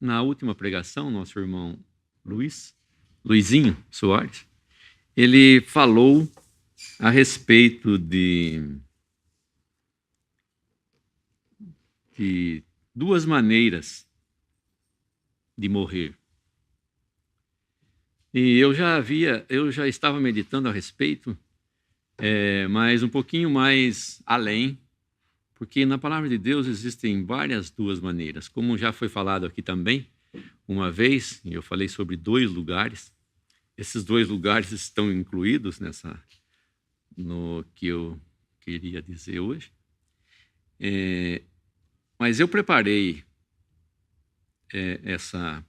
Na última pregação, nosso irmão Luizinho Soares, ele falou a respeito de duas maneiras de morrer. E eu já estava meditando a respeito, mas um pouquinho mais além, porque na palavra de Deus existem duas maneiras. Como já foi falado aqui também, uma vez, eu falei sobre 2 lugares. Esses 2 lugares estão incluídos no que eu queria dizer hoje. Mas eu preparei essa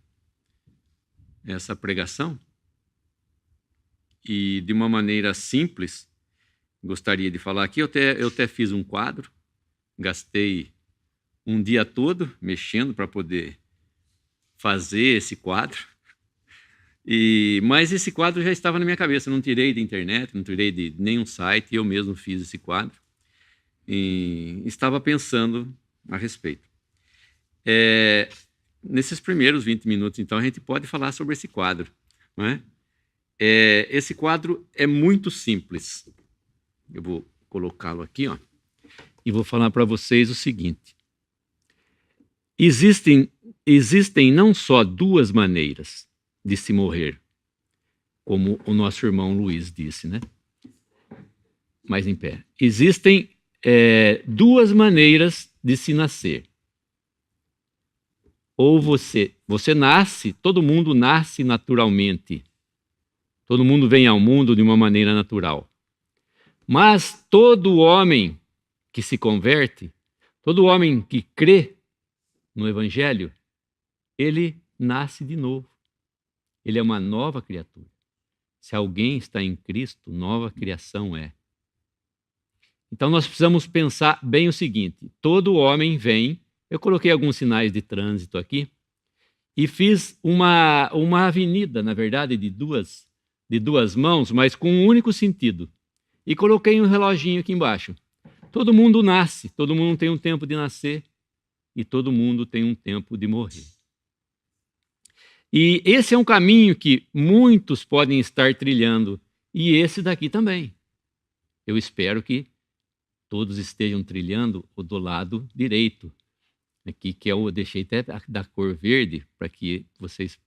pregação e, de uma maneira simples, gostaria de falar aqui. Eu até fiz um quadro, gastei um dia todo mexendo para poder fazer esse quadro. Mas esse quadro já estava na minha cabeça, não tirei da internet, não tirei de nenhum site, eu mesmo fiz esse quadro e estava pensando a respeito. Nesses primeiros 20 minutos, então, a gente pode falar sobre esse quadro, não é? Esse quadro é muito simples. Eu vou colocá-lo aqui, ó, e vou falar para vocês o seguinte. Existem não só 2 maneiras de se morrer, como o nosso irmão Luiz disse, né? Mais em pé. Existem 2 maneiras de se nascer. Ou você nasce, todo mundo nasce naturalmente. Todo mundo vem ao mundo de uma maneira natural. Mas todo homem que se converte, todo homem que crê no Evangelho, ele nasce de novo. Ele é uma nova criatura. Se alguém está em Cristo, nova criação é. Então nós precisamos pensar bem o seguinte: todo homem vem. Eu coloquei alguns sinais de trânsito aqui e fiz uma avenida, na verdade, de duas mãos, mas com um único sentido. E coloquei um reloginho aqui embaixo. Todo mundo nasce, todo mundo tem um tempo de nascer e todo mundo tem um tempo de morrer. E esse é um caminho que muitos podem estar trilhando, e esse daqui também. Eu espero que todos estejam trilhando o do lado direito, aqui, que eu deixei até da cor verde, para que vocês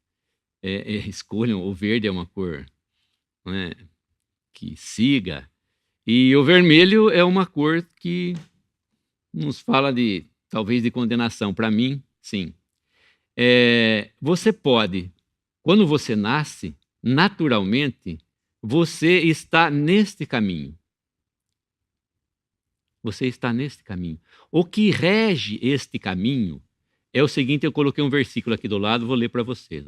escolham. O verde é uma cor, né, que siga, e o vermelho é uma cor que nos fala talvez de condenação. Para mim, sim. Você pode, quando você nasce, naturalmente, você está neste caminho. Você está neste caminho. O que rege este caminho é o seguinte: eu coloquei um versículo aqui do lado, vou ler para vocês.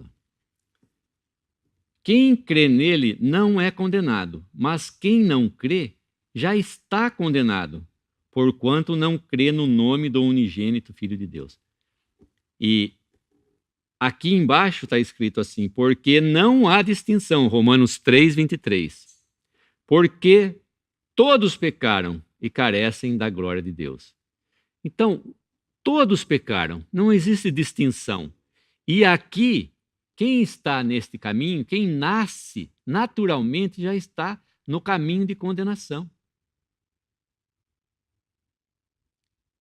Quem crê nele não é condenado, mas quem não crê já está condenado, porquanto não crê no nome do unigênito Filho de Deus. E aqui embaixo está escrito assim: porque não há distinção, Romanos 3:23. Porque todos pecaram e carecem da glória de Deus. Então, todos pecaram, não existe distinção. E aqui, quem está neste caminho, quem nasce naturalmente, já está no caminho de condenação.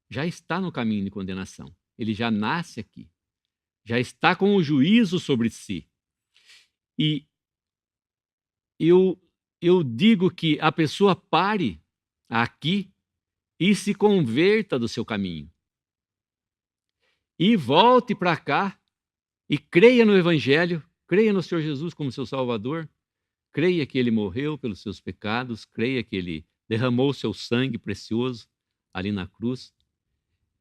Já está no caminho de condenação. Ele já nasce aqui. Já está com o juízo sobre si. E eu digo que a pessoa pare aqui e se converta do seu caminho. E volte para cá e creia no Evangelho, creia no Senhor Jesus como seu Salvador, creia que Ele morreu pelos seus pecados, creia que Ele derramou seu sangue precioso ali na cruz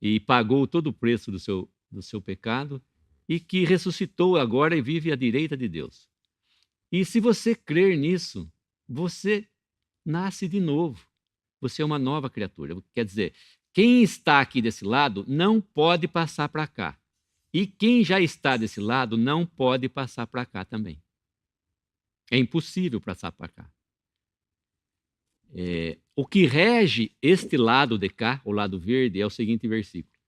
e pagou todo o preço do seu pecado, e que ressuscitou agora e vive à direita de Deus. E se você crer nisso, você nasce de novo. Você é uma nova criatura. Quer dizer, quem está aqui desse lado não pode passar para cá. E quem já está desse lado não pode passar para cá também. É impossível passar para cá. O que rege este lado de cá, o lado verde, é o seguinte versículo: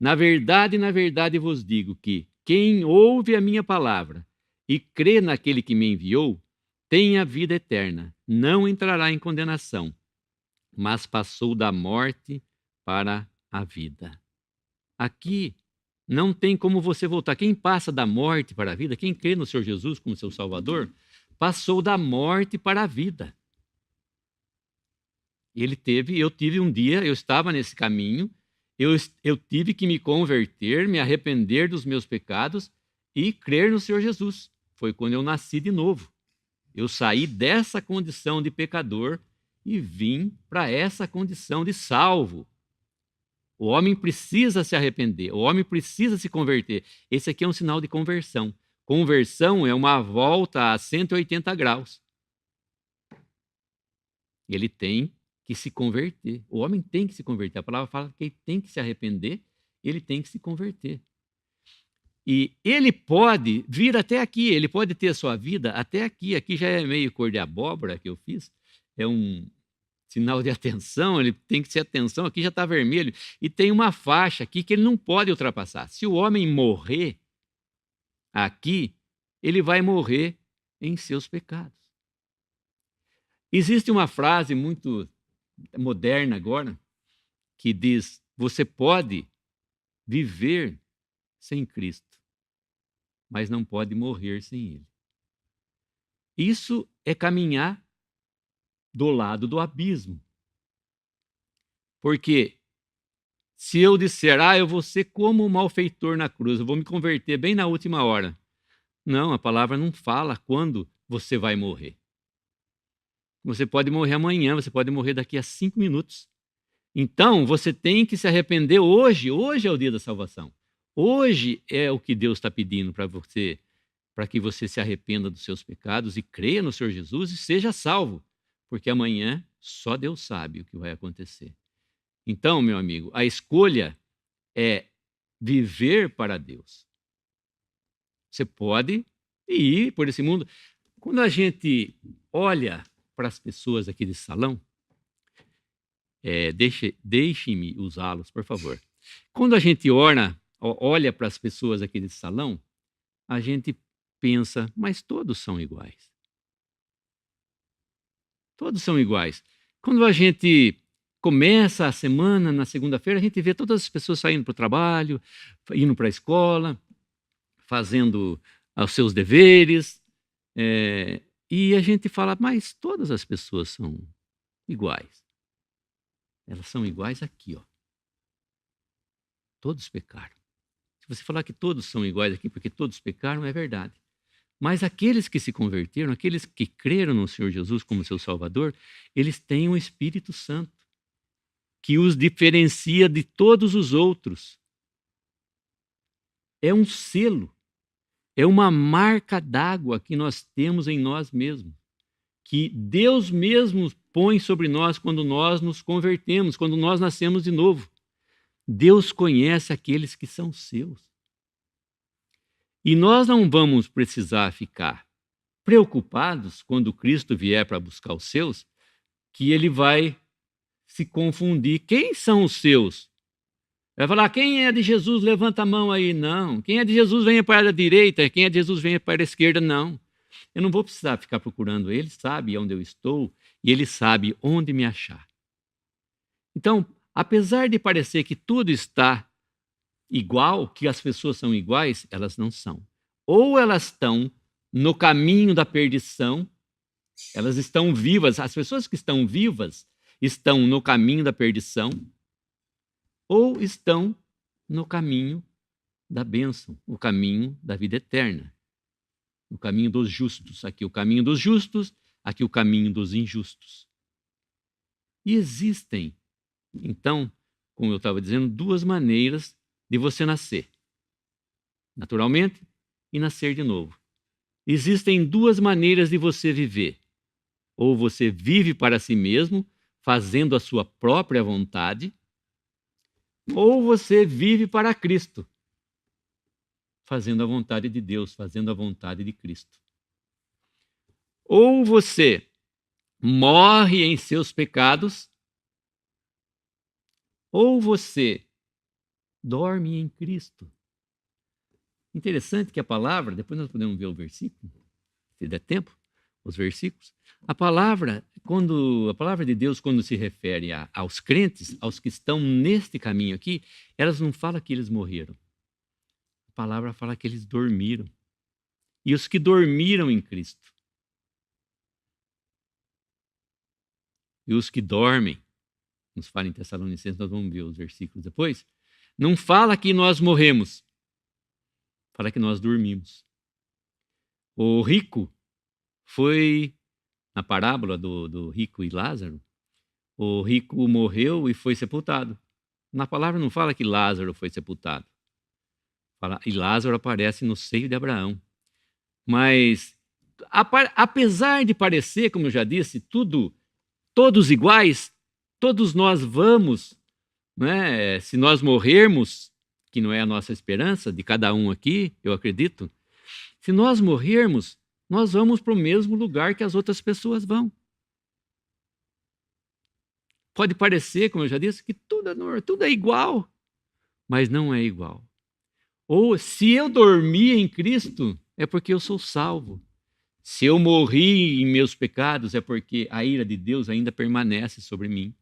Na verdade vos digo que quem ouve a minha palavra e crê naquele que me enviou, tem a vida eterna, não entrará em condenação, mas passou da morte para a vida. Aqui não tem como você voltar. Quem passa da morte para a vida, quem crê no Senhor Jesus como seu Salvador, passou da morte para a vida. Eu tive um dia, eu estava nesse caminho, eu tive que me converter, me arrepender dos meus pecados e crer no Senhor Jesus. Foi quando eu nasci de novo. Eu saí dessa condição de pecador e vim para essa condição de salvo. O homem precisa se arrepender, o homem precisa se converter. Esse aqui é um sinal de conversão. Conversão é uma volta a 180 graus. Ele tem que se converter. O homem tem que se converter. A palavra fala que ele tem que se arrepender, ele tem que se converter. E ele pode vir até aqui, ele pode ter a sua vida até aqui. Aqui já é meio cor de abóbora que eu fiz. É um sinal de atenção, ele tem que ser atenção. Aqui já está vermelho. E tem uma faixa aqui que ele não pode ultrapassar. Se o homem morrer aqui, ele vai morrer em seus pecados. Existe uma frase muito moderna agora que diz: você pode viver sem Cristo, mas não pode morrer sem Ele. Isso é caminhar do lado do abismo. Porque se eu disser, eu vou ser como um malfeitor na cruz, eu vou me converter bem na última hora. Não, a palavra não fala quando você vai morrer. Você pode morrer amanhã, você pode morrer daqui a 5 minutos. Então, você tem que se arrepender hoje. Hoje é o dia da salvação. Hoje é o que Deus está pedindo para você, para que você se arrependa dos seus pecados e creia no Senhor Jesus e seja salvo. Porque amanhã só Deus sabe o que vai acontecer. Então, meu amigo, a escolha é viver para Deus. Você pode ir por esse mundo. Quando a gente olha para as pessoas aqui desse salão, deixe-me usá-los, por favor. Quando a gente olha para as pessoas aqui desse salão, a gente pensa, mas todos são iguais. Todos são iguais. Quando a gente começa a semana, na segunda-feira, a gente vê todas as pessoas saindo para o trabalho, indo para a escola, fazendo os seus deveres, e a gente fala, mas todas as pessoas são iguais. Elas são iguais aqui, ó. Todos pecaram. Se você falar que todos são iguais aqui porque todos pecaram, é verdade. Mas aqueles que se converteram, aqueles que creram no Senhor Jesus como seu Salvador, eles têm o Espírito Santo, que os diferencia de todos os outros. É um selo, é uma marca d'água que nós temos em nós mesmos, que Deus mesmo põe sobre nós quando nós nos convertemos, quando nós nascemos de novo. Deus conhece aqueles que são seus. E nós não vamos precisar ficar preocupados quando Cristo vier para buscar os seus, que ele vai se confundir. Quem são os seus? Vai falar, quem é de Jesus, levanta a mão aí. Não. Quem é de Jesus, venha para a direita. Quem é de Jesus, venha para a esquerda. Não. Eu não vou precisar ficar procurando. Ele sabe onde eu estou e ele sabe onde me achar. Então, apesar de parecer que tudo está igual, que as pessoas são iguais, elas não são. Ou elas estão no caminho da perdição, elas estão vivas, as pessoas que estão vivas estão no caminho da perdição, ou estão no caminho da bênção, o caminho da vida eterna, o caminho dos justos. Aqui o caminho dos justos, aqui o caminho dos injustos. E existem, então, como eu estava dizendo, duas maneiras de você nascer. Naturalmente e nascer de novo. Existem duas maneiras de você viver. Ou você vive para si mesmo, fazendo a sua própria vontade, ou você vive para Cristo, fazendo a vontade de Deus, fazendo a vontade de Cristo. Ou você morre em seus pecados, ou você dorme em Cristo. Interessante que a palavra, depois nós podemos ver o versículo, se der tempo, os versículos. A palavra de Deus, quando se refere aos crentes, aos que estão neste caminho aqui, elas não falam que eles morreram. A palavra fala que eles dormiram. E os que dormiram em Cristo. E os que dormem, nos fala em Tessalonicenses, nós vamos ver os versículos depois, não fala que nós morremos, fala que nós dormimos. O rico foi, na parábola do rico e Lázaro, o rico morreu e foi sepultado. Na palavra não fala que Lázaro foi sepultado. E Lázaro aparece no seio de Abraão. Mas, apesar de parecer, como eu já disse, todos iguais, todos nós vamos, né? Se nós morrermos, que não é a nossa esperança, de cada um aqui, eu acredito, se nós morrermos, nós vamos para o mesmo lugar que as outras pessoas vão. Pode parecer, como eu já disse, que tudo é igual, mas não é igual. Ou se eu dormi em Cristo, é porque eu sou salvo. Se eu morri em meus pecados, é porque a ira de Deus ainda permanece sobre mim.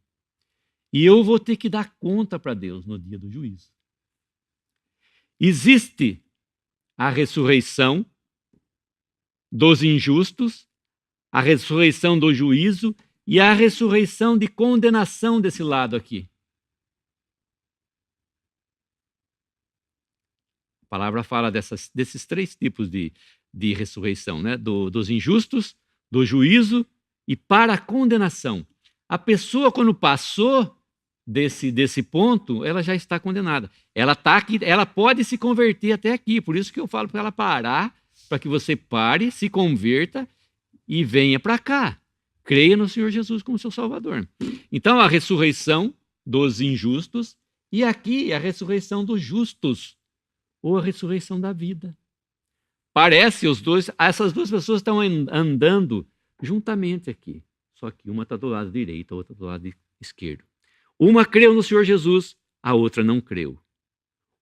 E eu vou ter que dar conta para Deus no dia do juízo. Existe a ressurreição dos injustos, a ressurreição do juízo e a ressurreição de condenação desse lado aqui. A palavra fala desses três tipos de ressurreição, né? Dos injustos, do juízo e para a condenação. A pessoa, quando passou desse ponto, ela já está condenada. Ela está aqui, ela pode se converter até aqui. Por isso que eu falo para ela parar, para que você pare, se converta e venha para cá. Creia no Senhor Jesus como seu Salvador. Então, a ressurreição dos injustos e aqui a ressurreição dos justos, ou a ressurreição da vida. Parece essas duas pessoas estão andando juntamente aqui. Só que uma está do lado direito, a outra do lado esquerdo. Uma creu no Senhor Jesus, a outra não creu.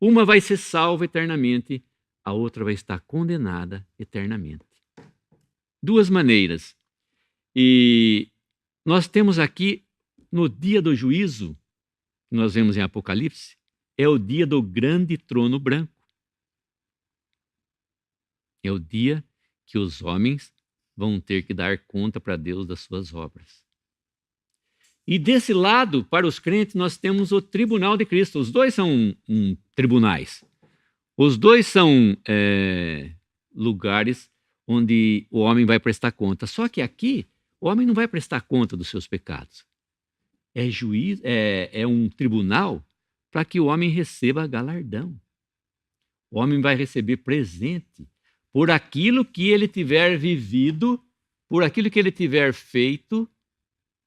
Uma vai ser salva eternamente, a outra vai estar condenada eternamente. Duas maneiras. E nós temos aqui, no dia do juízo, que nós vemos em Apocalipse, é o dia do grande trono branco. É o dia que os homens vão ter que dar conta para Deus das suas obras. E desse lado, para os crentes, nós temos o tribunal de Cristo. Os dois são tribunais. Os dois são lugares onde o homem vai prestar conta. Só que aqui, o homem não vai prestar conta dos seus pecados. É um tribunal para que o homem receba galardão. O homem vai receber presente por aquilo que ele tiver vivido, por aquilo que ele tiver feito,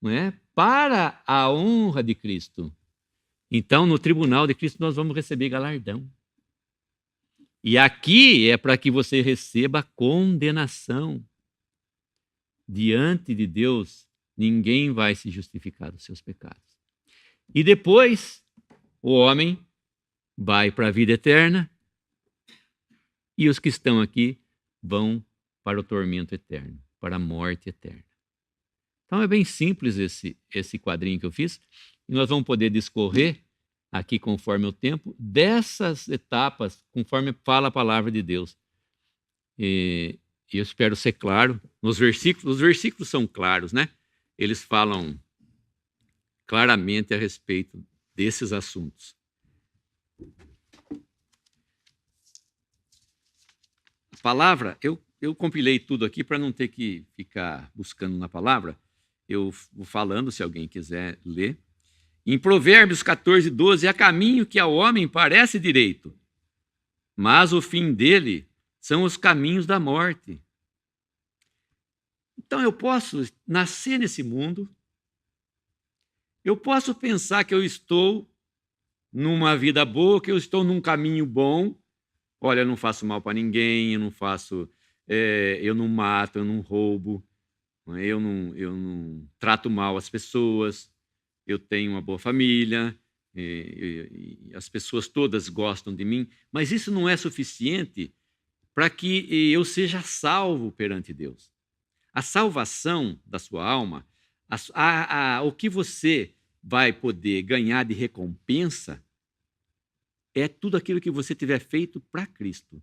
não é? Para a honra de Cristo. Então, no tribunal de Cristo, nós vamos receber galardão. E aqui é para que você receba condenação. Diante de Deus, ninguém vai se justificar dos seus pecados. E depois, o homem vai para a vida eterna e os que estão aqui vão para o tormento eterno, para a morte eterna. Então é bem simples esse quadrinho que eu fiz, e nós vamos poder discorrer aqui conforme o tempo dessas etapas, conforme fala a palavra de Deus. E eu espero ser claro nos versículos. Os versículos são claros, né? Eles falam claramente a respeito desses assuntos. A palavra, eu compilei tudo aqui para não ter que ficar buscando na palavra. Eu vou falando, se alguém quiser ler. Em Provérbios 14, 12, há caminho que ao homem parece direito, mas o fim dele são os caminhos da morte. Então eu posso nascer nesse mundo, eu posso pensar que eu estou numa vida boa, que eu estou num caminho bom. Olha, eu não faço mal para ninguém, eu não mato, eu não roubo, eu não trato mal as pessoas, eu tenho uma boa família, e as pessoas todas gostam de mim, mas isso não é suficiente para que eu seja salvo perante Deus. A salvação da sua alma, o que você vai poder ganhar de recompensa é tudo aquilo que você tiver feito para Cristo.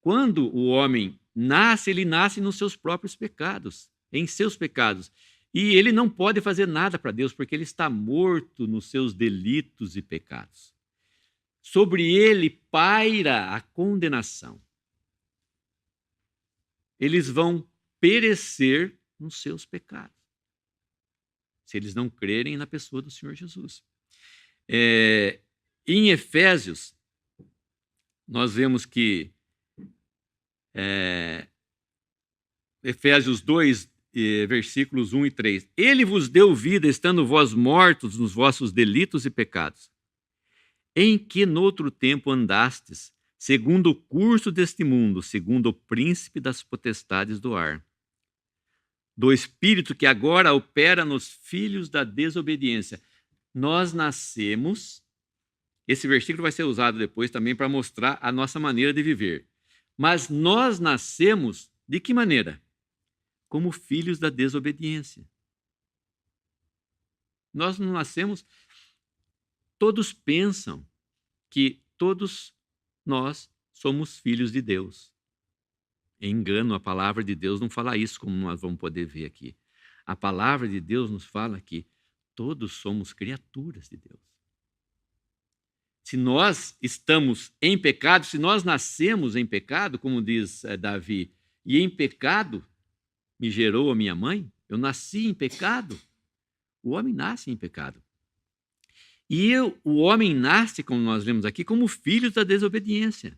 Quando o homem nasce, ele nasce nos seus próprios pecados, em seus pecados. E ele não pode fazer nada para Deus, porque ele está morto nos seus delitos e pecados. Sobre ele paira a condenação. Eles vão perecer nos seus pecados, se eles não crerem na pessoa do Senhor Jesus. Em Efésios, nós vemos que Efésios 2, versículos 1 e 3. Ele vos deu vida, estando vós mortos nos vossos delitos e pecados, em que noutro tempo andastes, segundo o curso deste mundo, segundo o príncipe das potestades do ar, do espírito que agora opera nos filhos da desobediência. Nós nascemos, esse versículo vai ser usado depois também para mostrar a nossa maneira de viver. Mas nós nascemos de que maneira? Como filhos da desobediência. Nós não nascemos. Todos pensam que todos nós somos filhos de Deus. É engano, a palavra de Deus não fala isso, como nós vamos poder ver aqui. A palavra de Deus nos fala que todos somos criaturas de Deus. Se nós estamos em pecado, se nós nascemos em pecado, como diz Davi, e em pecado me gerou a minha mãe, eu nasci em pecado, o homem nasce em pecado. E o homem nasce, como nós lemos aqui, como filhos da desobediência.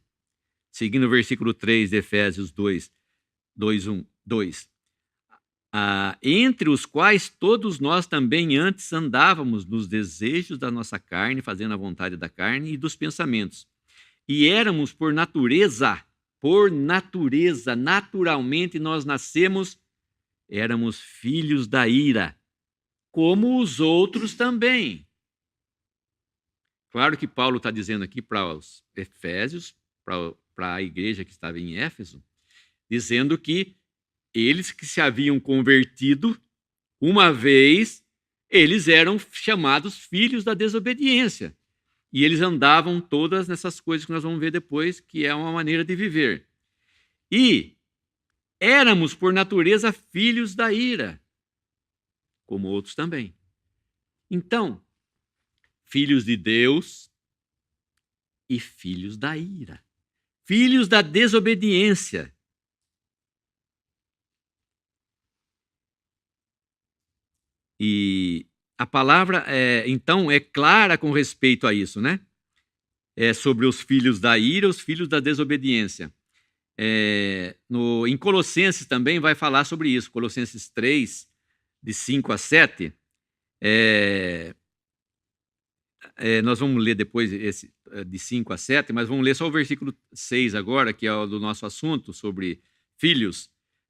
Seguindo o versículo 3 de Efésios 2, 2. Entre os quais todos nós também antes andávamos nos desejos da nossa carne, fazendo a vontade da carne e dos pensamentos. E éramos por natureza, naturalmente nós nascemos, éramos filhos da ira, como os outros também. Claro que Paulo está dizendo aqui para os Efésios, para a igreja que estava em Éfeso, dizendo que eles que se haviam convertido uma vez, eles eram chamados filhos da desobediência. E eles andavam todas nessas coisas que nós vamos ver depois, que é uma maneira de viver. E éramos, por natureza, filhos da ira, como outros também. Então, filhos de Deus e filhos da ira. Filhos da desobediência. E a palavra, então, é clara com respeito a isso, né? É sobre os filhos da ira e os filhos da desobediência. Em Colossenses também vai falar sobre isso. Colossenses 3, de 5 a 7. Nós vamos ler depois esse de 5 a 7, mas vamos ler só o versículo 6 agora, que é o do nosso assunto, sobre filhos.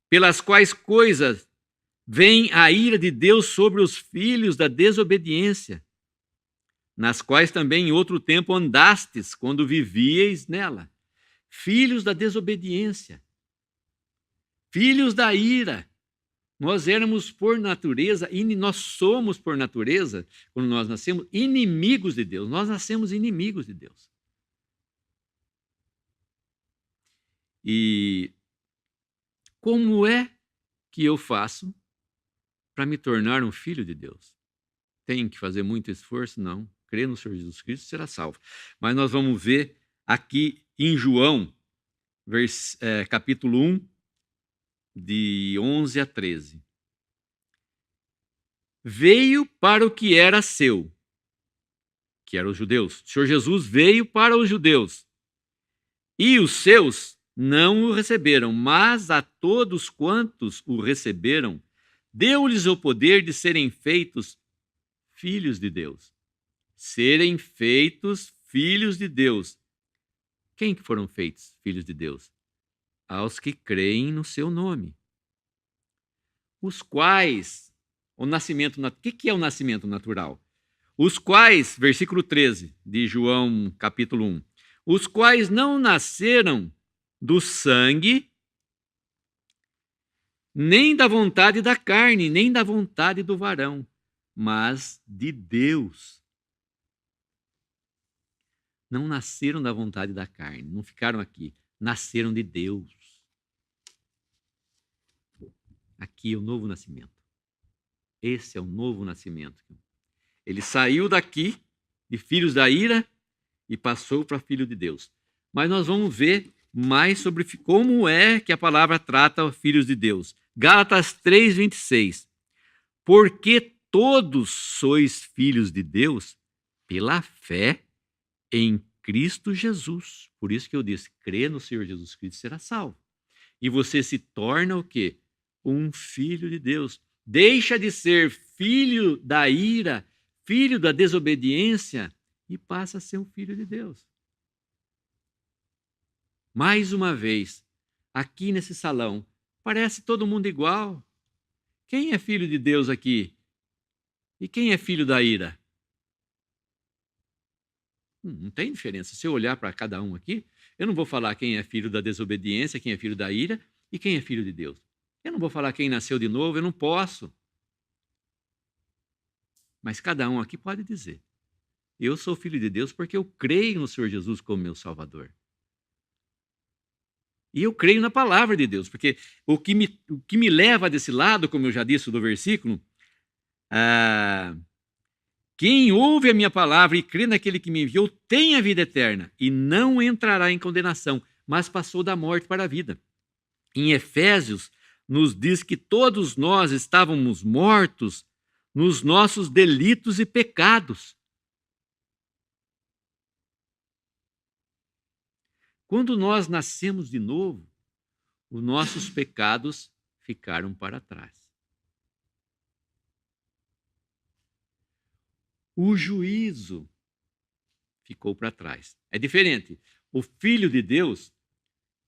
Pelas quais coisas vem a ira de Deus sobre os filhos da desobediência, nas quais também em outro tempo andastes, quando vivieis nela. Filhos da desobediência, filhos da ira. Nós éramos por natureza, e nós somos por natureza, quando nós nascemos, inimigos de Deus. Nós nascemos inimigos de Deus. E como é que eu faço para me tornar um filho de Deus? Tem que fazer muito esforço? Não. Crer no Senhor Jesus Cristo será salvo. Mas nós vamos ver aqui em João, capítulo 1, de 11 a 13. Veio para o que era seu, que eram os judeus. O Senhor Jesus veio para os judeus. E os seus não o receberam, mas a todos quantos o receberam, deu-lhes o poder de serem feitos filhos de Deus. Serem feitos filhos de Deus. Quem que foram feitos filhos de Deus? Aos que creem no seu nome. Os quais, o que é o nascimento natural? Os quais, versículo 13 de João capítulo 1, os quais não nasceram do sangue, nem da vontade da carne, nem da vontade do varão, mas de Deus. Não nasceram da vontade da carne, não ficaram aqui, nasceram de Deus. Aqui é o novo nascimento. Esse é o novo nascimento. Ele saiu daqui, de filhos da ira, e passou para filho de Deus. Mas nós vamos ver mais sobre como é que a palavra trata os filhos de Deus. Gálatas 3:26. Porque todos sois filhos de Deus pela fé em Cristo Jesus. Por isso que eu disse, crê no Senhor Jesus Cristo e será salvo. E você se torna o quê? Um filho de Deus. Deixa de ser filho da ira, filho da desobediência e passa a ser um filho de Deus. Mais uma vez, aqui nesse salão, parece todo mundo igual. Quem é filho de Deus aqui? E quem é filho da ira? Não tem diferença. Se eu olhar para cada um aqui, eu não vou falar quem é filho da desobediência, quem é filho da ira e quem é filho de Deus. Eu não vou falar quem nasceu de novo, eu não posso. Mas cada um aqui pode dizer: eu sou filho de Deus porque eu creio no Senhor Jesus como meu Salvador. E eu creio na palavra de Deus, porque o que me leva desse lado, como eu já disse do versículo, quem ouve a minha palavra e crê naquele que me enviou tem a vida eterna e não entrará em condenação, mas passou da morte para a vida. Em Efésios, nos diz que todos nós estávamos mortos nos nossos delitos e pecados. Quando nós nascemos de novo, os nossos pecados ficaram para trás. O juízo ficou para trás. É diferente. O Filho de Deus,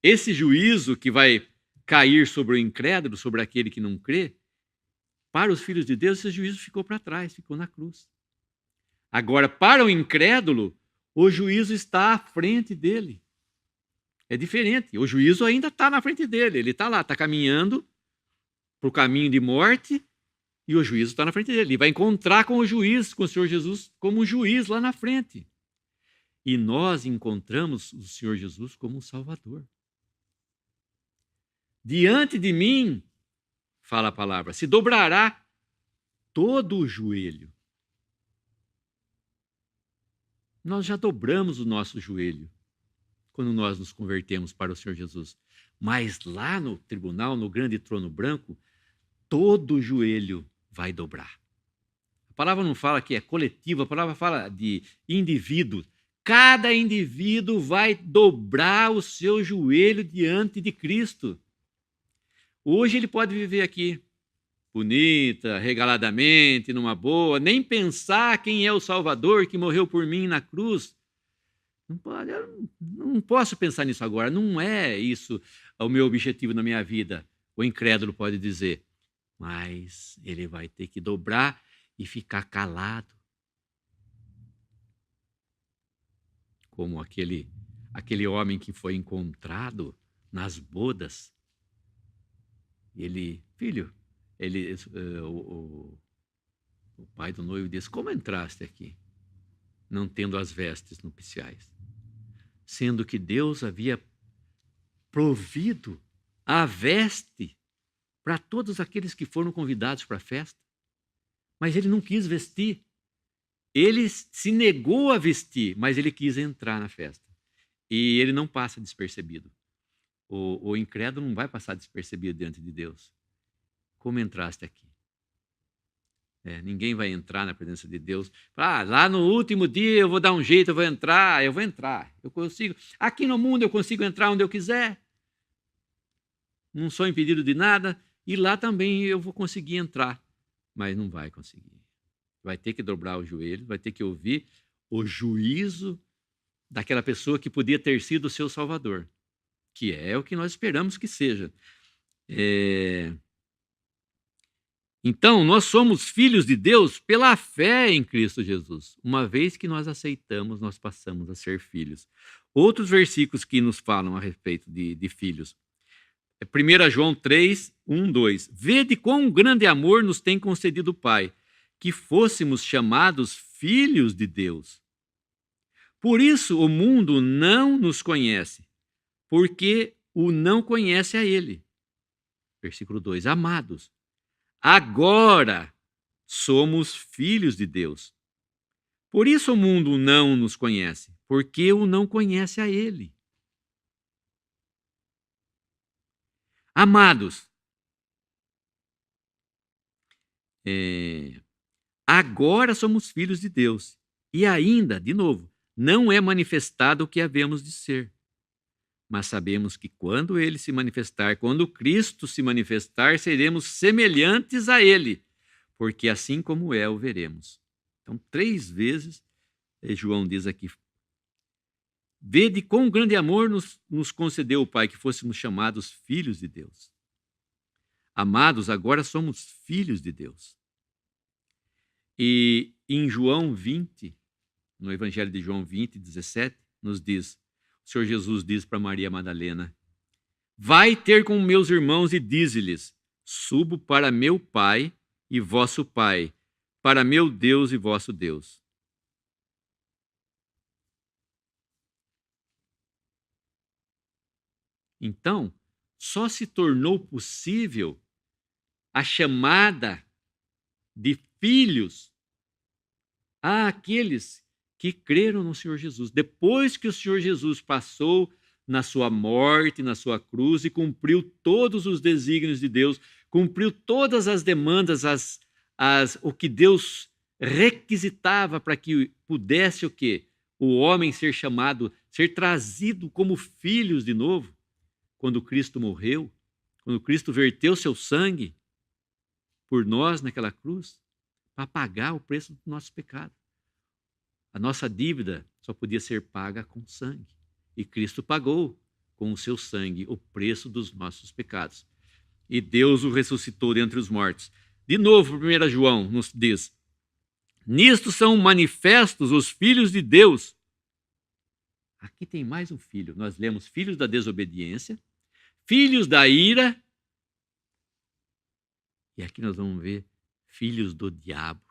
esse juízo que vai cair sobre o incrédulo, sobre aquele que não crê, para os filhos de Deus, esse juízo ficou para trás, ficou na cruz. Agora, para o incrédulo, o juízo está à frente dele. É diferente. O juízo ainda está na frente dele. Ele está lá, está caminhando para o caminho de morte e o juízo está na frente dele. Ele vai encontrar com o juiz, com o Senhor Jesus, como um juiz lá na frente. E nós encontramos o Senhor Jesus como um Salvador. Diante de mim, fala a palavra, se dobrará todo o joelho. Nós já dobramos o nosso joelho quando nós nos convertemos para o Senhor Jesus. Mas lá no tribunal, no grande trono branco, todo o joelho vai dobrar. A palavra não fala que é coletivo, a palavra fala de indivíduo. Cada indivíduo vai dobrar o seu joelho diante de Cristo. Hoje ele pode viver aqui, bonita, regaladamente, numa boa, nem pensar quem é o Salvador que morreu por mim na cruz. Não pode, eu não posso pensar nisso agora, não é isso o meu objetivo na minha vida. O incrédulo pode dizer, mas ele vai ter que dobrar e ficar calado. Como aquele homem que foi encontrado nas bodas. O pai do noivo disse, como entraste aqui, não tendo as vestes nupciais? Sendo que Deus havia provido a veste para todos aqueles que foram convidados para a festa. Mas ele não quis vestir. Ele se negou a vestir, mas ele quis entrar na festa. E ele não passa despercebido. O incrédulo não vai passar despercebido diante de Deus. Como entraste aqui? Ninguém vai entrar na presença de Deus. Lá no último dia eu vou dar um jeito, eu vou entrar. Eu consigo. Aqui no mundo eu consigo entrar onde eu quiser. Não sou impedido de nada. E lá também eu vou conseguir entrar. Mas não vai conseguir. Vai ter que dobrar o joelho, vai ter que ouvir o juízo daquela pessoa que podia ter sido o seu Salvador. Que é o que nós esperamos que seja. Então, nós somos filhos de Deus pela fé em Cristo Jesus. Uma vez que nós aceitamos, nós passamos a ser filhos. Outros versículos que nos falam a respeito de filhos. 1 João 3, 1, 2. Vede quão grande amor nos tem concedido o Pai, que fôssemos chamados filhos de Deus. Por isso o mundo não nos conhece, porque o não conhece a Ele. Versículo 2. Amados, agora somos filhos de Deus. Por isso o mundo não nos conhece, porque o não conhece a Ele. Amados, agora somos filhos de Deus. E ainda, de novo, não é manifestado o que havemos de ser. Mas sabemos que quando Ele se manifestar, quando Cristo se manifestar, seremos semelhantes a Ele, porque assim como é, o veremos. Então, 3 vezes, João diz aqui, vede quão grande amor nos concedeu o Pai, que fôssemos chamados filhos de Deus. Amados, agora somos filhos de Deus. E em João 20, no Evangelho de João 20, 17, nos diz, o Senhor Jesus diz para Maria Madalena, vai ter com meus irmãos e dize-lhes, subo para meu Pai e vosso Pai, para meu Deus e vosso Deus. Então, só se tornou possível a chamada de filhos àqueles que creram no Senhor Jesus. Depois que o Senhor Jesus passou na sua morte, na sua cruz e cumpriu todos os desígnios de Deus, cumpriu todas as demandas, o que Deus requisitava para que pudesse o quê? O homem ser chamado, ser trazido como filhos de novo. Quando Cristo morreu, quando Cristo verteu seu sangue por nós naquela cruz, para pagar o preço do nosso pecado. A nossa dívida só podia ser paga com sangue. E Cristo pagou com o seu sangue o preço dos nossos pecados. E Deus o ressuscitou dentre os mortos. De novo, 1 João nos diz, nisto são manifestos os filhos de Deus. Aqui tem mais um filho. Nós lemos filhos da desobediência, filhos da ira, e aqui nós vamos ver filhos do diabo.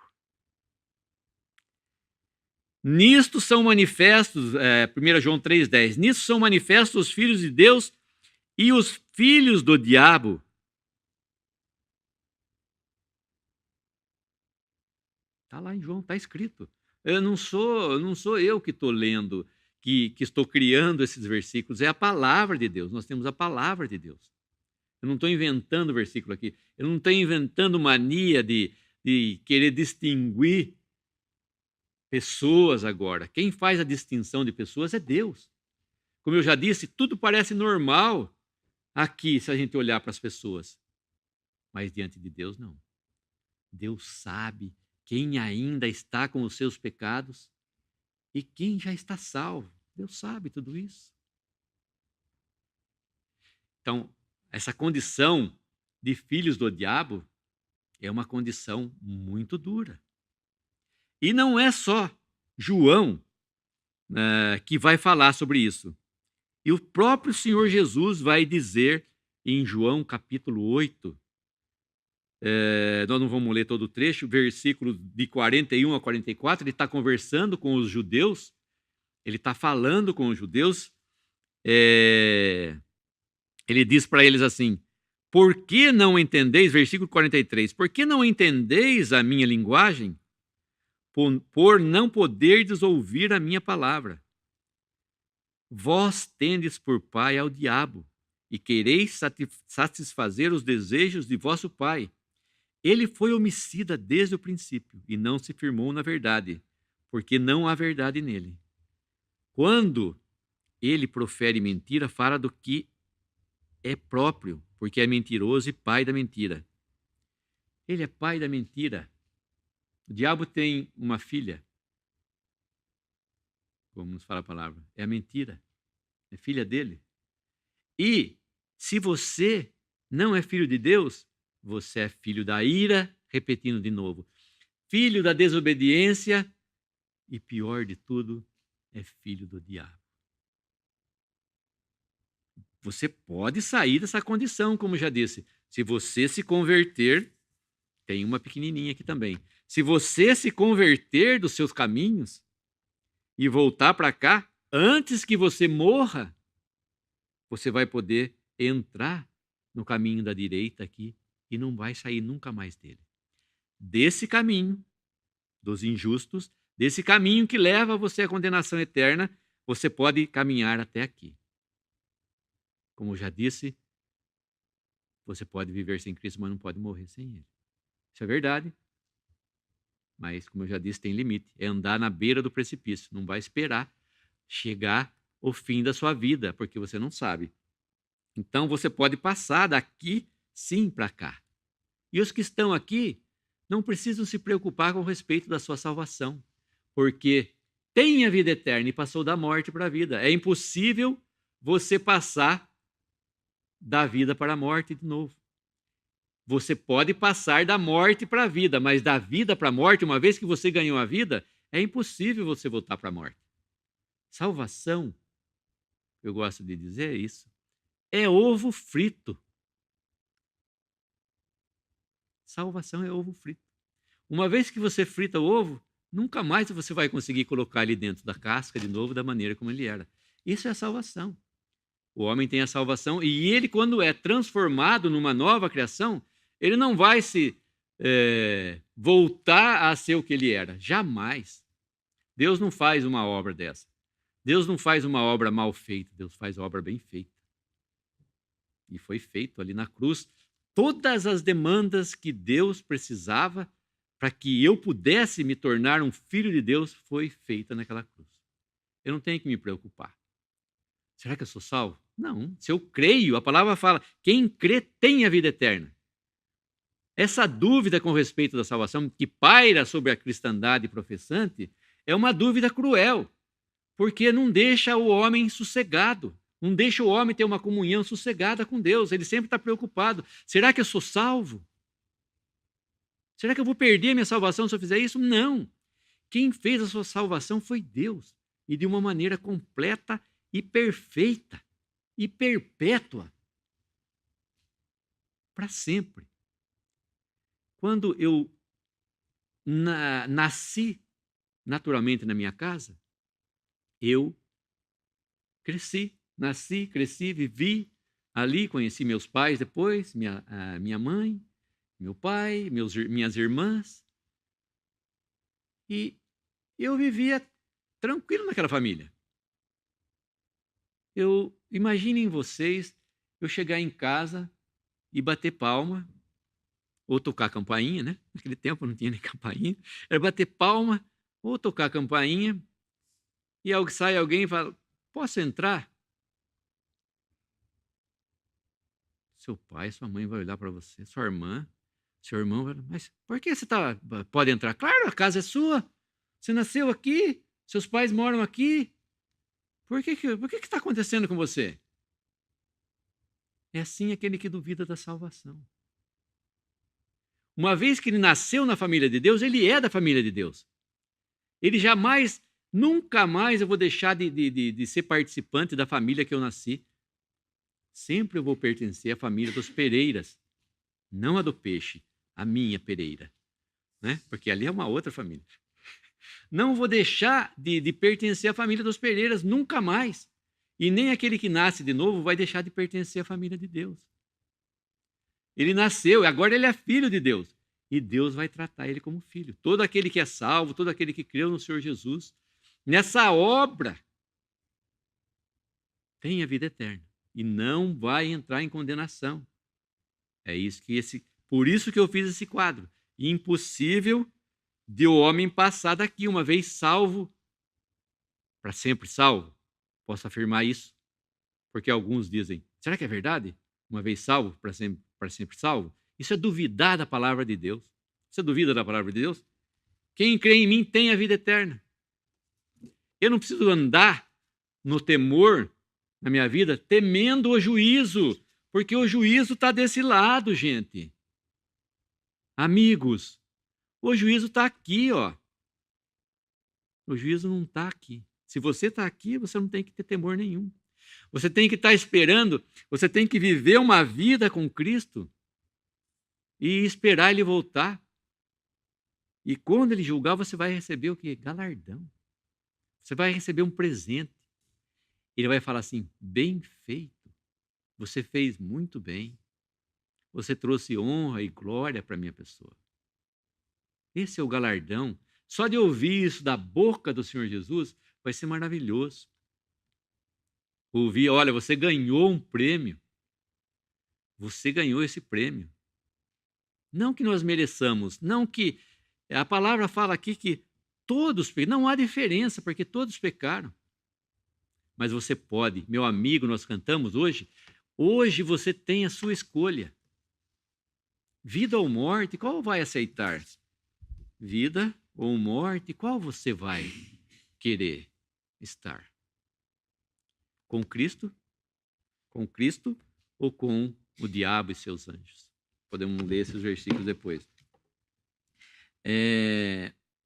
Nisto são manifestos, 1 João 3,10, nisto são manifestos os filhos de Deus e os filhos do diabo. Está lá em João, está escrito. Não sou eu que estou lendo, que estou criando esses versículos, é a palavra de Deus. Nós temos a palavra de Deus. Eu não estou inventando versículo aqui. Eu não estou inventando mania de querer distinguir pessoas agora. Quem faz a distinção de pessoas é Deus. Como eu já disse, tudo parece normal aqui, se a gente olhar para as pessoas. Mas diante de Deus, não. Deus sabe quem ainda está com os seus pecados e quem já está salvo. Deus sabe tudo isso. Então, essa condição de filhos do diabo é uma condição muito dura. E não é só João que vai falar sobre isso. E o próprio Senhor Jesus vai dizer em João capítulo 8, nós não vamos ler todo o trecho, versículo de 41 a 44, ele está conversando com os judeus, ele está falando com os judeus, ele diz para eles assim, por que não entendeis, versículo 43, por que não entendeis a minha linguagem? Por não poderdes ouvir a minha palavra. Vós tendes por pai ao diabo, e quereis satisfazer os desejos de vosso pai. Ele foi homicida desde o princípio, e não se firmou na verdade, porque não há verdade nele. Quando ele profere mentira, fala do que é próprio, porque é mentiroso e pai da mentira. Ele é pai da mentira. O diabo tem uma filha, como nos fala a palavra, é a mentira, é filha dele. E se você não é filho de Deus, você é filho da ira, repetindo de novo. Filho da desobediência e, pior de tudo, é filho do diabo. Você pode sair dessa condição, como já disse. Se você se converter, tem uma pequenininha aqui também. Se você se converter dos seus caminhos e voltar para cá, antes que você morra, você vai poder entrar no caminho da direita aqui e não vai sair nunca mais dele. Desse caminho dos injustos, desse caminho que leva você à condenação eterna, você pode caminhar até aqui. Como eu já disse, você pode viver sem Cristo, mas não pode morrer sem Ele. Isso é verdade. Mas, como eu já disse, tem limite. É andar na beira do precipício. Não vai esperar chegar o fim da sua vida, porque você não sabe. Então, você pode passar daqui, sim, para cá. E os que estão aqui não precisam se preocupar com respeito da sua salvação, porque tem a vida eterna e passou da morte para a vida. É impossível você passar da vida para a morte de novo. Você pode passar da morte para a vida, mas da vida para a morte, uma vez que você ganhou a vida, é impossível você voltar para a morte. Salvação, eu gosto de dizer isso, é ovo frito. Salvação é ovo frito. Uma vez que você frita o ovo, nunca mais você vai conseguir colocar ele dentro da casca de novo da maneira como ele era. Isso é a salvação. O homem tem a salvação e ele, quando é transformado numa nova criação, ele não vai se voltar a ser o que ele era. Jamais. Deus não faz uma obra dessa. Deus não faz uma obra mal feita. Deus faz obra bem feita. E foi feito ali na cruz. Todas as demandas que Deus precisava para que eu pudesse me tornar um filho de Deus foi feita naquela cruz. Eu não tenho que me preocupar. Será que eu sou salvo? Não. Se eu creio, a palavra fala, quem crê tem a vida eterna. Essa dúvida com respeito da salvação que paira sobre a cristandade professante é uma dúvida cruel, porque não deixa o homem sossegado, não deixa o homem ter uma comunhão sossegada com Deus. Ele sempre está preocupado. Será que eu sou salvo? Será que eu vou perder a minha salvação se eu fizer isso? Não. Quem fez a sua salvação foi Deus, e de uma maneira completa e perfeita e perpétua para sempre. Quando eu nasci naturalmente na minha casa, eu nasci, cresci, vivi ali, conheci meus pais depois, minha mãe, meu pai, minhas irmãs, e eu vivia tranquilo naquela família. Imaginem vocês, eu chegar em casa e bater palma, ou tocar campainha, né? Naquele tempo não tinha nem campainha. Era bater palma, ou tocar campainha, e sai alguém e fala, posso entrar? Seu pai, sua mãe vai olhar para você, sua irmã, seu irmão vai, mas por que você pode entrar? Claro, a casa é sua, você nasceu aqui, seus pais moram aqui, por que está acontecendo com você? É assim aquele que duvida da salvação. Uma vez que ele nasceu na família de Deus, ele é da família de Deus. Ele jamais, nunca mais eu vou deixar de ser participante da família que eu nasci. Sempre eu vou pertencer à família dos Pereiras, não a do peixe, a minha Pereira, né? Porque ali é uma outra família. Não vou deixar de pertencer à família dos Pereiras nunca mais. E nem aquele que nasce de novo vai deixar de pertencer à família de Deus. Ele nasceu, e agora ele é filho de Deus. E Deus vai tratar ele como filho. Todo aquele que é salvo, todo aquele que creu no Senhor Jesus, nessa obra, tem a vida eterna. E não vai entrar em condenação. É isso por isso que eu fiz esse quadro. Impossível de o homem passar daqui, uma vez salvo, para sempre salvo. Posso afirmar isso. Porque alguns dizem, será que é verdade? Uma vez salvo, para sempre salvo? Isso é duvidar da palavra de Deus. Você duvida da palavra de Deus? Quem crê em mim tem a vida eterna. Eu não preciso andar no temor na minha vida, temendo o juízo, porque o juízo está desse lado, gente. Amigos, o juízo está aqui, ó. O juízo não está aqui. Se você está aqui, você não tem que ter temor nenhum. Você tem que estar esperando, você tem que viver uma vida com Cristo e esperar Ele voltar. E quando Ele julgar, você vai receber o quê? Galardão. Você vai receber um presente. Ele vai falar assim, bem feito, você fez muito bem. Você trouxe honra e glória para a minha pessoa. Esse é o galardão. Só de ouvir isso da boca do Senhor Jesus vai ser maravilhoso. Ouvir, olha, você ganhou um prêmio. Você ganhou esse prêmio. Não que nós mereçamos, não que... A palavra fala aqui que todos, não há diferença, porque todos pecaram. Mas você pode, meu amigo, nós cantamos hoje você tem a sua escolha. Vida ou morte, qual vai aceitar? Vida ou morte, qual você vai querer estar? Com Cristo? Com Cristo ou com o diabo e seus anjos? Podemos ler esses versículos depois.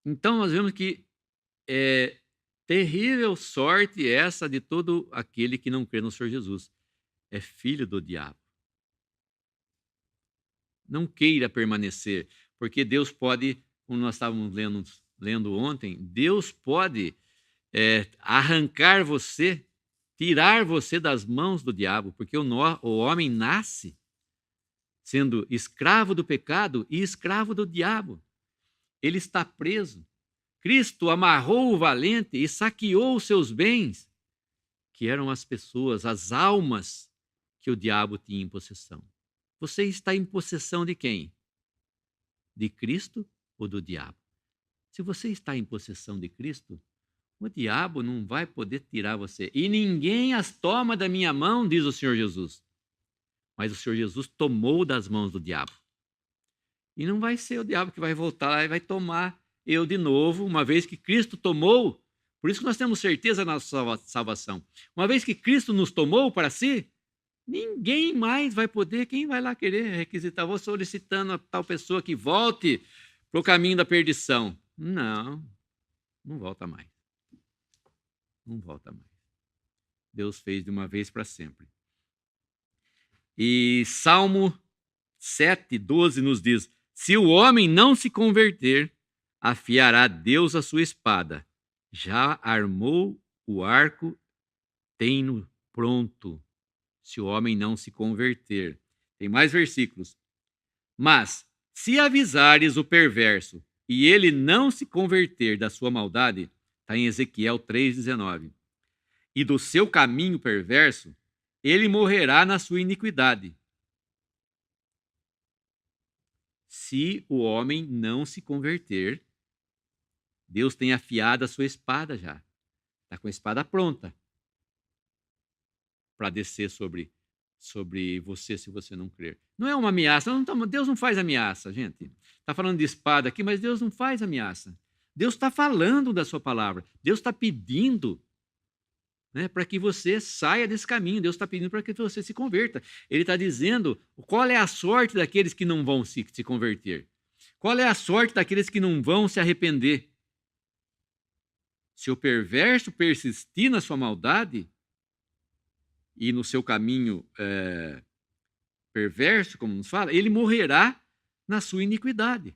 Então, nós vemos que é terrível sorte essa de todo aquele que não crê no Senhor Jesus. É filho do diabo. Não queira permanecer, porque Deus pode, como nós estávamos lendo ontem, Deus pode arrancar você, tirar você das mãos do diabo, porque o homem nasce sendo escravo do pecado e escravo do diabo. Ele está preso. Cristo amarrou o valente e saqueou os seus bens, que eram as pessoas, as almas que o diabo tinha em possessão. Você está em possessão de quem? De Cristo ou do diabo? Se você está em possessão de Cristo, o diabo não vai poder tirar você. E ninguém as toma da minha mão, diz o Senhor Jesus. Mas o Senhor Jesus tomou das mãos do diabo. E não vai ser o diabo que vai voltar lá e vai tomar eu de novo, uma vez que Cristo tomou. Por isso que nós temos certeza na nossa salvação. Uma vez que Cristo nos tomou para si, ninguém mais vai poder, quem vai lá querer requisitar? Vou solicitando a tal pessoa que volte para o caminho da perdição. Não volta mais. Não volta mais. Deus fez de uma vez para sempre. E Salmo 7:12 nos diz: se o homem não se converter, afiará Deus a sua espada. Já armou o arco, tem-no pronto. Se o homem não se converter. Tem mais versículos. Mas, se avisares o perverso e ele não se converter da sua maldade, está em Ezequiel 3,19, e do seu caminho perverso, ele morrerá na sua iniquidade. Se o homem não se converter, Deus tem afiado a sua espada já. Está com a espada pronta para descer sobre você se você não crer. Não é uma ameaça. Deus não faz ameaça, gente. Está falando de espada aqui, mas Deus não faz ameaça. Deus está falando da sua palavra. Deus está pedindo, né, para que você saia desse caminho. Deus está pedindo para que você se converta. Ele está dizendo qual é a sorte daqueles que não vão se converter. Qual é a sorte daqueles que não vão se arrepender. Se o perverso persistir na sua maldade e no seu caminho perverso, como nos fala, ele morrerá na sua iniquidade.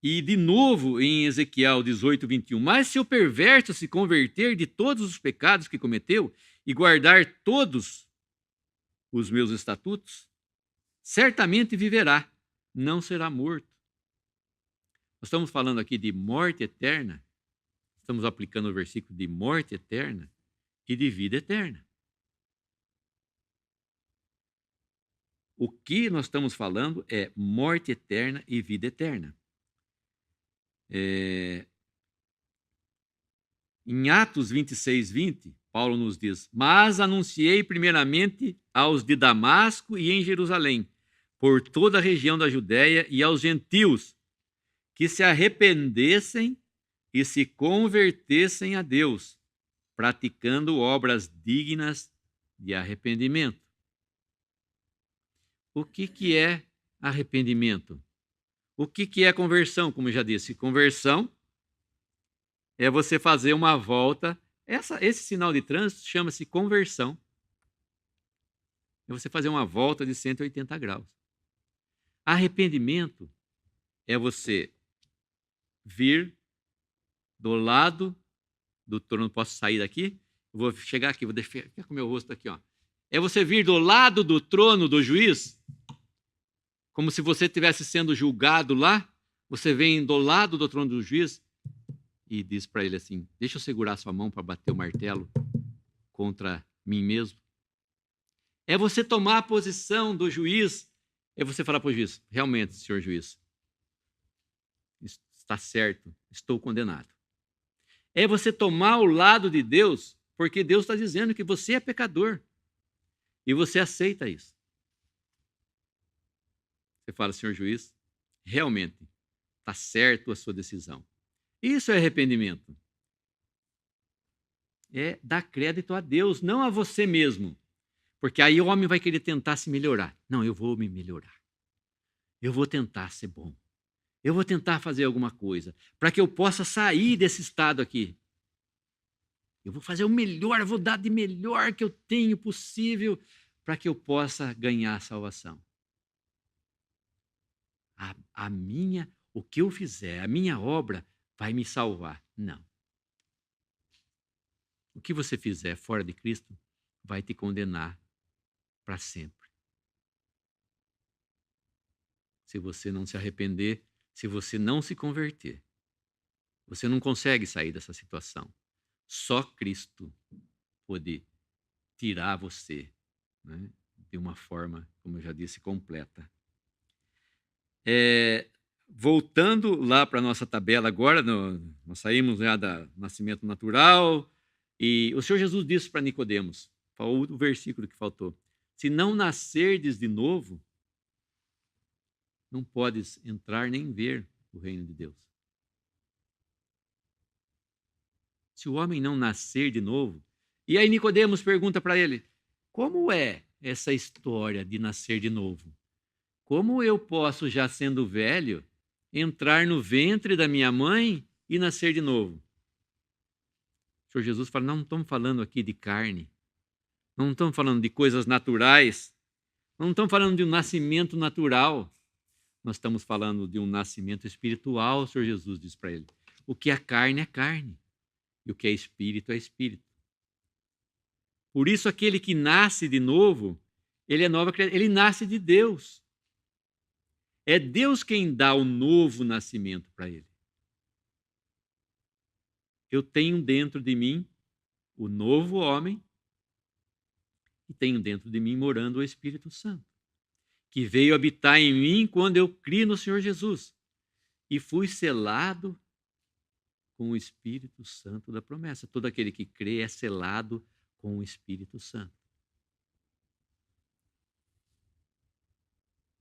E de novo em Ezequiel 18:21, mas se o perverso se converter de todos os pecados que cometeu e guardar todos os meus estatutos, certamente viverá, não será morto. Nós estamos falando aqui de morte eterna, estamos aplicando o versículo de morte eterna e de vida eterna. O que nós estamos falando é morte eterna e vida eterna. Em Atos 26:20, Paulo nos diz: mas anunciei primeiramente aos de Damasco e em Jerusalém, por toda a região da Judéia e aos gentios, que se arrependessem e se convertessem a Deus, praticando obras dignas de arrependimento. o que é arrependimento? O que é conversão? Como eu já disse, conversão é você fazer uma volta. Esse sinal de trânsito chama-se conversão. É você fazer uma volta de 180 graus. Arrependimento é você vir do lado do trono. Posso sair daqui? Eu vou chegar aqui, vou deixar com o meu rosto aqui, ó. É você vir do lado do trono do juiz, como se você estivesse sendo julgado lá. Você vem do lado do trono do juiz e diz para ele assim: deixa eu segurar sua mão para bater o martelo contra mim mesmo. É você tomar a posição do juiz, é você falar para o juiz: realmente, senhor juiz, está certo, estou condenado. É você tomar o lado de Deus, porque Deus está dizendo que você é pecador e você aceita isso. Você fala: senhor juiz, realmente está certo a sua decisão. Isso é arrependimento. É dar crédito a Deus, não a você mesmo. Porque aí o homem vai querer tentar se melhorar. Não, eu vou me melhorar. Eu vou tentar ser bom. Eu vou tentar fazer alguma coisa para que eu possa sair desse estado aqui. Eu vou fazer o melhor, eu vou dar de melhor que eu tenho possível para que eu possa ganhar a salvação. O que eu fizer, a minha obra vai me salvar. Não. O que você fizer fora de Cristo vai te condenar para sempre. Se você não se arrepender, se você não se converter, você não consegue sair dessa situação. Só Cristo pode tirar você, né, de uma forma, como eu já disse, completa. Voltando lá para a nossa tabela agora, nós saímos já do nascimento natural, e o Senhor Jesus disse para Nicodemos, o versículo que faltou: se não nascerdes de novo, não podes entrar nem ver o reino de Deus. Se o homem não nascer de novo, e aí Nicodemos pergunta para ele: como é essa história de nascer de novo? Como eu posso, já sendo velho, entrar no ventre da minha mãe e nascer de novo? O Senhor Jesus fala: não estamos falando aqui de carne, não estamos falando de coisas naturais, não estamos falando de um nascimento natural, nós estamos falando de um nascimento espiritual. O Senhor Jesus diz para ele: o que é carne é carne, e o que é espírito é espírito. Por isso, aquele que nasce de novo, ele é nova criatura, ele nasce de Deus. É Deus quem dá o novo nascimento para ele. Eu tenho dentro de mim o novo homem e tenho dentro de mim morando o Espírito Santo, que veio habitar em mim quando eu criei no Senhor Jesus e fui selado com o Espírito Santo da promessa. Todo aquele que crê é selado com o Espírito Santo.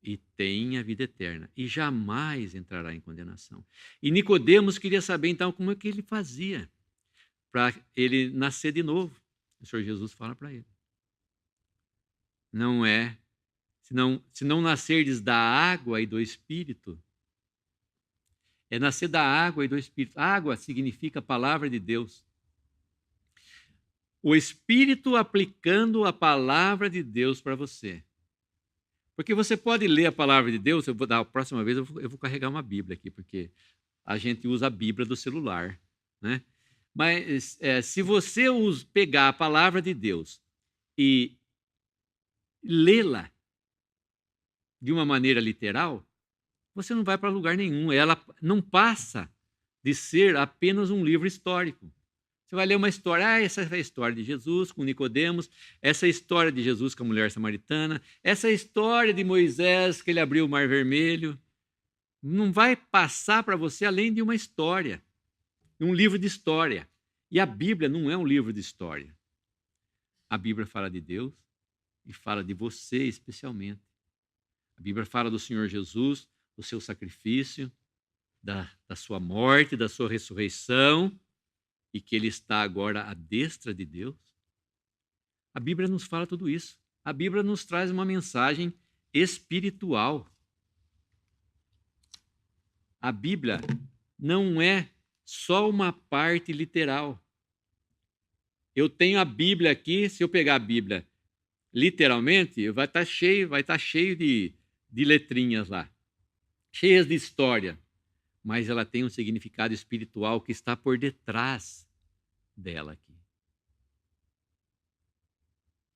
E tem a vida eterna, e jamais entrará em condenação. E Nicodemos queria saber, então, como é que ele fazia para ele nascer de novo. O Senhor Jesus fala para ele: não é, se não nascerdes da água e do Espírito, é nascer da água e do Espírito. Água significa a palavra de Deus. O Espírito aplicando a palavra de Deus para você. Porque você pode ler a palavra de Deus. A próxima vez eu vou carregar uma Bíblia aqui, porque a gente usa a Bíblia do celular, né? Mas se você pegar a palavra de Deus e lê-la de uma maneira literal, você não vai para lugar nenhum. Ela não passa de ser apenas um livro histórico. Você vai ler uma história, essa é a história de Jesus com Nicodemos, essa é a história de Jesus com a mulher samaritana, essa é a história de Moisés, que ele abriu o Mar Vermelho. Não vai passar para você além de uma história, um livro de história. E a Bíblia não é um livro de história. A Bíblia fala de Deus e fala de você especialmente. A Bíblia fala do Senhor Jesus, do seu sacrifício, da sua morte, da sua ressurreição, e que ele está agora à destra de Deus. A Bíblia nos fala tudo isso. A Bíblia nos traz uma mensagem espiritual. A Bíblia não é só uma parte literal. Eu tenho a Bíblia aqui, se eu pegar a Bíblia literalmente, vai estar cheio de letrinhas lá, cheias de história, mas ela tem um significado espiritual que está por detrás dela aqui.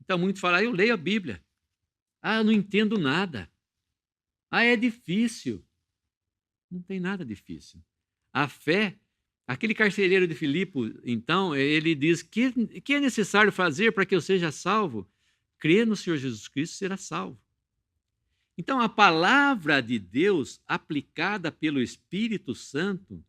Então, muitos falam, eu leio a Bíblia. Eu não entendo nada. É difícil. Não tem nada difícil. A fé, aquele carcereiro de Filipe, então, ele diz, que é necessário fazer para que eu seja salvo? Crer no Senhor Jesus Cristo será salvo. Então, a palavra de Deus, aplicada pelo Espírito Santo,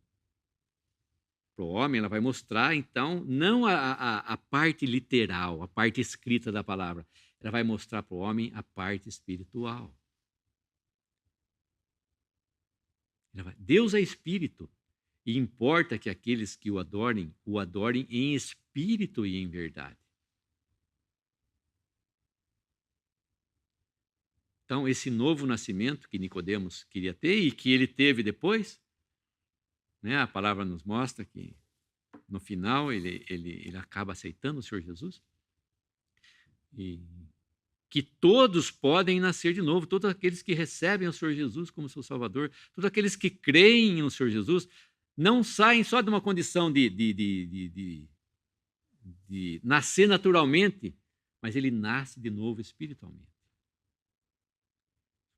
para o homem, ela vai mostrar, então, não a parte literal, a parte escrita da palavra. Ela vai mostrar para o homem a parte espiritual. Deus é espírito, e importa que aqueles que o adorem em espírito e em verdade. Então, esse novo nascimento que Nicodemos queria ter e que ele teve depois, né, a palavra nos mostra que no final ele acaba aceitando o Senhor Jesus. E que todos podem nascer de novo, todos aqueles que recebem o Senhor Jesus como seu Salvador, todos aqueles que creem no Senhor Jesus, não saem só de uma condição de nascer naturalmente, mas ele nasce de novo espiritualmente.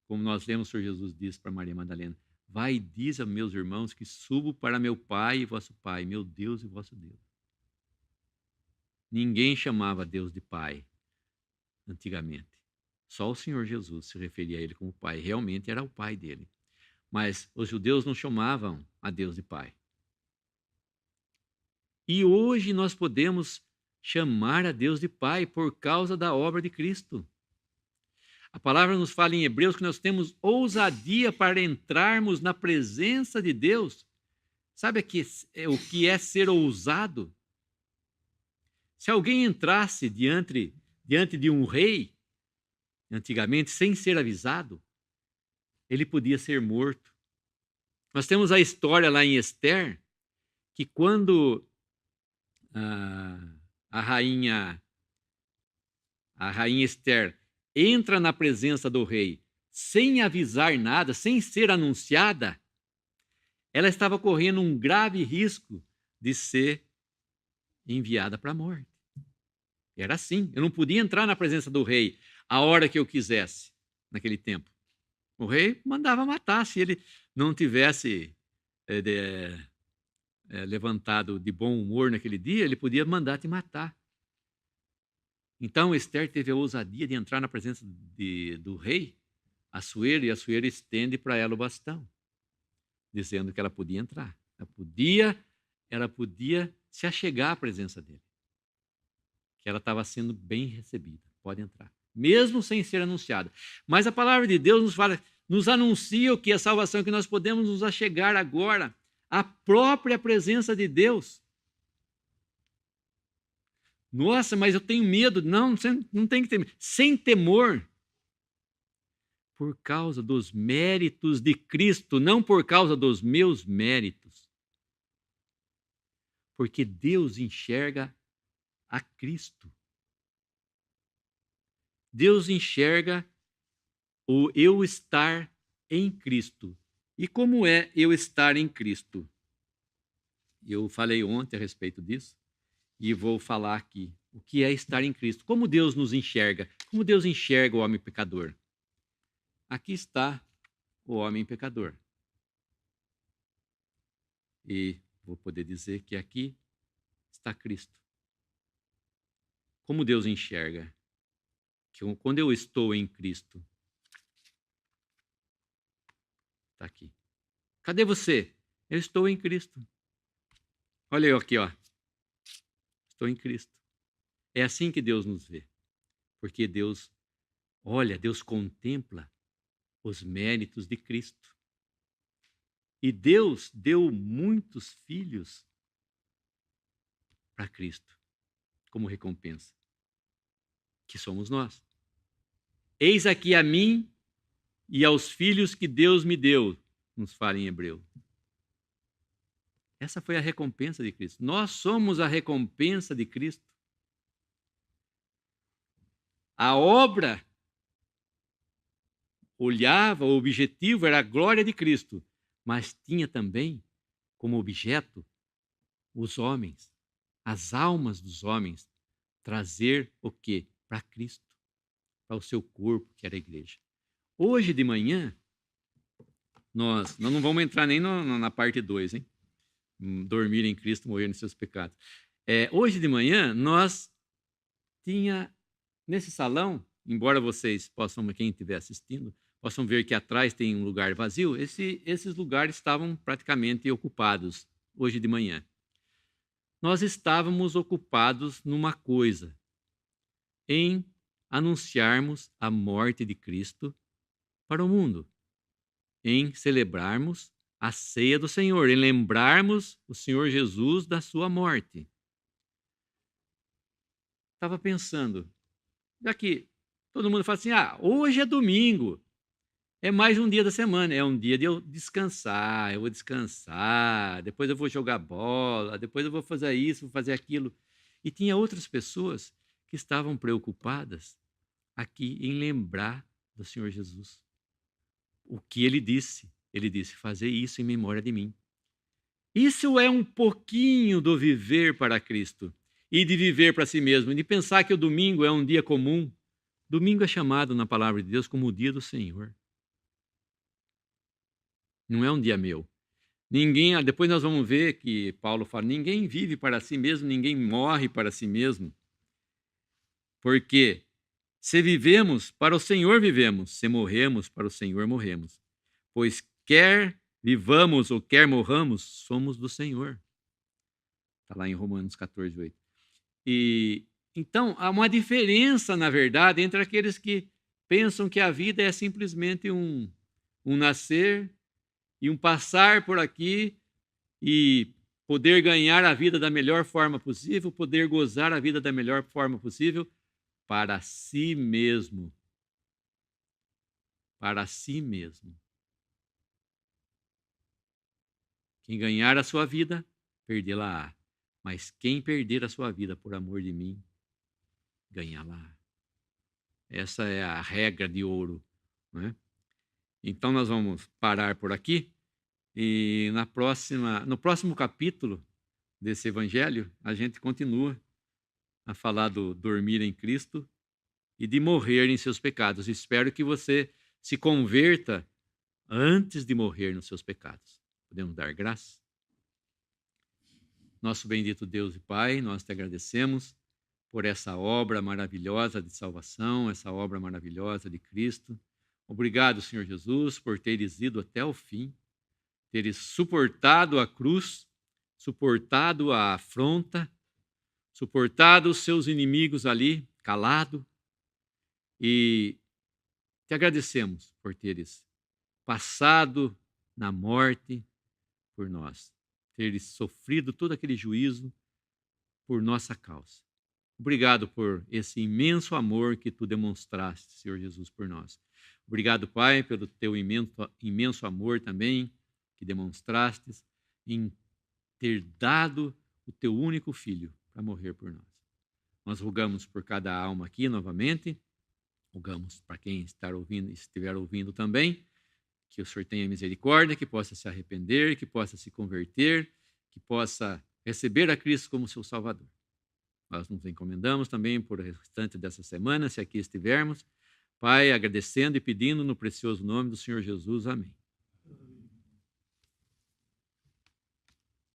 Como nós lemos, o Senhor Jesus diz para Maria Madalena, vai e diz a meus irmãos que subo para meu Pai e vosso Pai, meu Deus e vosso Deus. Ninguém chamava Deus de Pai antigamente. Só o Senhor Jesus se referia a ele como Pai. Realmente era o Pai dele. Mas os judeus não chamavam a Deus de Pai. E hoje nós podemos chamar a Deus de Pai por causa da obra de Cristo. A palavra nos fala em Hebreus que nós temos ousadia para entrarmos na presença de Deus. Sabe o que é ser ousado? Se alguém entrasse diante de um rei, antigamente, sem ser avisado, ele podia ser morto. Nós temos a história lá em Esther, que quando a rainha Esther entra na presença do rei sem avisar nada, sem ser anunciada, ela estava correndo um grave risco de ser enviada para a morte. Era assim, eu não podia entrar na presença do rei a hora que eu quisesse, naquele tempo. O rei mandava matar, se ele não tivesse levantado de bom humor naquele dia, ele podia mandar te matar. Então Esther teve a ousadia de entrar na presença do rei, Assuero, e Assuero estende para ela o bastão, dizendo que ela podia entrar. Ela podia se achegar à presença dele, que ela estava sendo bem recebida. Pode entrar, mesmo sem ser anunciada. Mas a palavra de Deus nos anuncia o que é a salvação, que nós podemos nos achegar agora à própria presença de Deus. Nossa, mas eu tenho medo. Não, você não tem que ter medo. Sem temor. Por causa dos méritos de Cristo, não por causa dos meus méritos. Porque Deus enxerga a Cristo. Deus enxerga o eu estar em Cristo. E como é eu estar em Cristo? Eu falei ontem a respeito disso. E vou falar aqui o que é estar em Cristo. Como Deus nos enxerga? Como Deus enxerga o homem pecador? Aqui está o homem pecador. E vou poder dizer que aqui está Cristo. Como Deus enxerga? Que quando eu estou em Cristo, está aqui. Cadê você? Eu estou em Cristo. Olha eu aqui, ó. Estou em Cristo. É assim que Deus nos vê. Porque Deus contempla os méritos de Cristo. E Deus deu muitos filhos para Cristo como recompensa, que somos nós. Eis aqui a mim e aos filhos que Deus me deu, nos fala em Hebreu. Essa foi a recompensa de Cristo. Nós somos a recompensa de Cristo. A obra olhava, o objetivo era a glória de Cristo, mas tinha também como objeto os homens, as almas dos homens, trazer o quê? Para Cristo, para o seu corpo, que era a igreja. Hoje de manhã, nós não vamos entrar nem na parte 2, hein? Dormir em Cristo, morrer nos seus pecados. Hoje de manhã, nós tinha nesse salão, embora vocês possam, quem estiver assistindo, possam ver que atrás tem um lugar vazio, esses lugares estavam praticamente ocupados hoje de manhã. Nós estávamos ocupados numa coisa, em anunciarmos a morte de Cristo para o mundo, em celebrarmos a ceia do Senhor, em lembrarmos o Senhor Jesus da sua morte. Estava pensando, já que todo mundo fala assim, hoje é domingo, é mais um dia da semana, é um dia de eu descansar, eu vou descansar, depois eu vou jogar bola, depois eu vou fazer isso, vou fazer aquilo. E tinha outras pessoas que estavam preocupadas aqui em lembrar do Senhor Jesus. O que ele disse? Ele disse, fazer isso em memória de mim. Isso é um pouquinho do viver para Cristo e de viver para si mesmo, de pensar que o domingo é um dia comum. Domingo é chamado na palavra de Deus como o dia do Senhor. Não é um dia meu. Depois nós vamos ver que Paulo fala, ninguém vive para si mesmo, ninguém morre para si mesmo. Porque se vivemos, para o Senhor vivemos, se morremos, para o Senhor morremos. Pois quer vivamos ou quer morramos, somos do Senhor. Está lá em Romanos 14, 8. Então, há uma diferença, na verdade, entre aqueles que pensam que a vida é simplesmente um nascer e um passar por aqui e poder ganhar a vida da melhor forma possível, poder gozar a vida da melhor forma possível para si mesmo. Para si mesmo. Quem ganhar a sua vida, perdê-la-á. Mas quem perder a sua vida por amor de mim, ganhá-la. Essa é a regra de ouro, né? Então nós vamos parar por aqui e no próximo capítulo desse evangelho a gente continua a falar do dormir em Cristo e de morrer em seus pecados. Espero que você se converta antes de morrer nos seus pecados. Podemos dar graça? Nosso bendito Deus e Pai, nós te agradecemos por essa obra maravilhosa de salvação, essa obra maravilhosa de Cristo. Obrigado, Senhor Jesus, por teres ido até o fim, teres suportado a cruz, suportado a afronta, suportado os seus inimigos ali, calado, e te agradecemos por teres passado na morte por nós, teres sofrido todo aquele juízo por nossa causa. Obrigado por esse imenso amor que tu demonstraste, Senhor Jesus, por nós. Obrigado, Pai, pelo teu imenso amor também que demonstrastes em ter dado o teu único filho para morrer por nós. Nós rogamos por cada alma aqui novamente, rogamos para quem estiver ouvindo também, que o Senhor tenha misericórdia, que possa se arrepender, que possa se converter, que possa receber a Cristo como seu Salvador. Nós nos encomendamos também por o restante dessa semana, se aqui estivermos. Pai, agradecendo e pedindo no precioso nome do Senhor Jesus. Amém.